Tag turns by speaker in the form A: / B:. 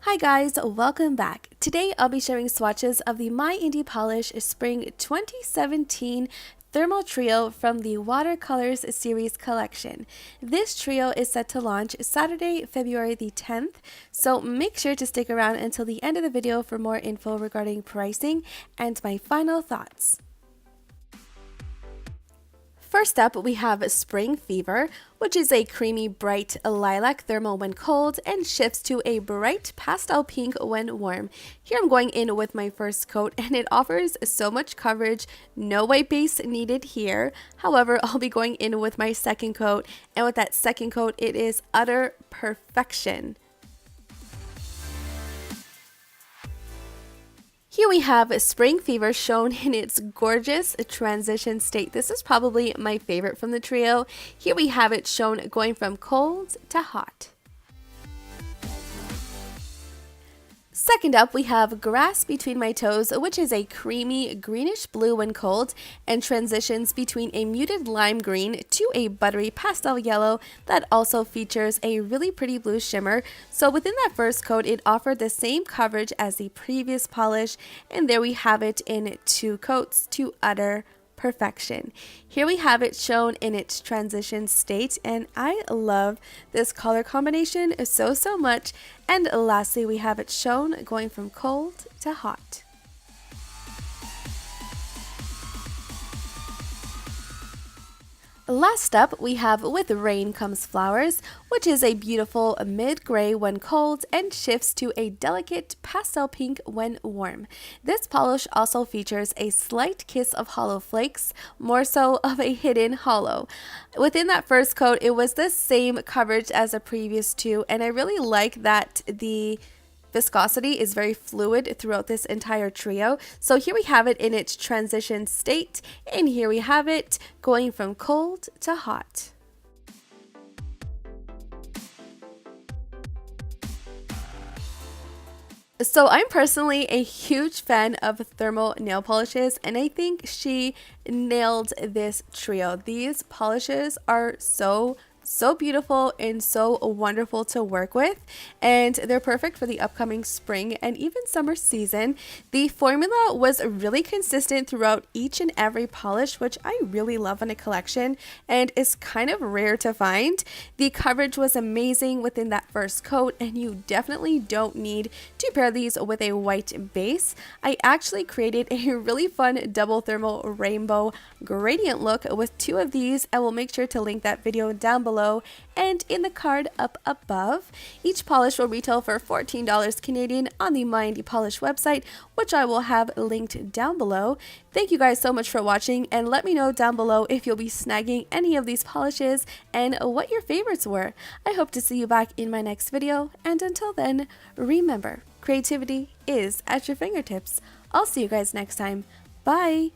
A: Hi guys, welcome back. Today I'll be sharing swatches of the My Indie Polish Spring 2017 Thermal Trio from the Watercolors series collection. This trio is set to launch Saturday, February the 10th, so make sure to stick around until the end of the video for more info regarding pricing and my final thoughts. First up, we have Spring Fever, which is a creamy bright lilac thermal when cold and shifts to a bright pastel pink when warm. Here I'm going in with my first coat and it offers so much coverage, no white base needed here. However, I'll be going in with my second coat, and with that second coat it is utter perfection. Here we have Spring Fever shown in its gorgeous transition state. This is probably my favorite from the trio. Here we have it shown going from cold to hot. Second up, we have Grass Between My Toes, which is a creamy greenish blue when cold and transitions between a muted lime green to a buttery pastel yellow that also features a really pretty blue shimmer. So within that first coat, it offered the same coverage as the previous polish, and there we have it in two coats to utter perfection. Here we have it shown in its transition state, and I love this color combination so much. And lastly, we have it shown going from cold to hot. Last up, we have With Rain Comes Flowers, which is a beautiful mid-gray when cold and shifts to a delicate pastel pink when warm. This polish also features a slight kiss of hollow flakes, more so of a hidden hollow. Within that first coat, it was the same coverage as the previous two, and I really like that the viscosity is very fluid throughout this entire trio. So here we have it in its transition state, and here we have it going from cold to hot. So I'm personally a huge fan of thermal nail polishes, and I think she nailed this trio. These polishes are so beautiful and so wonderful to work with, and they're perfect for the upcoming spring and even summer season. The formula was really consistent throughout each and every polish, which I really love in a collection and is kind of rare to find. The coverage was amazing within that first coat, and you definitely don't need to pair these with a white base. I actually created a really fun double thermal rainbow gradient look with two of these. I will make sure to link that video down below and in the card up above. Each polish will retail for $14 Canadian on the My Indie Polish website, which I will have linked down below. Thank you guys so much for watching, and let me know down below if you'll be snagging any of these polishes and what your favorites were. I hope to see you back in my next video, and until then, remember, creativity is at your fingertips. I'll see you guys next time. Bye!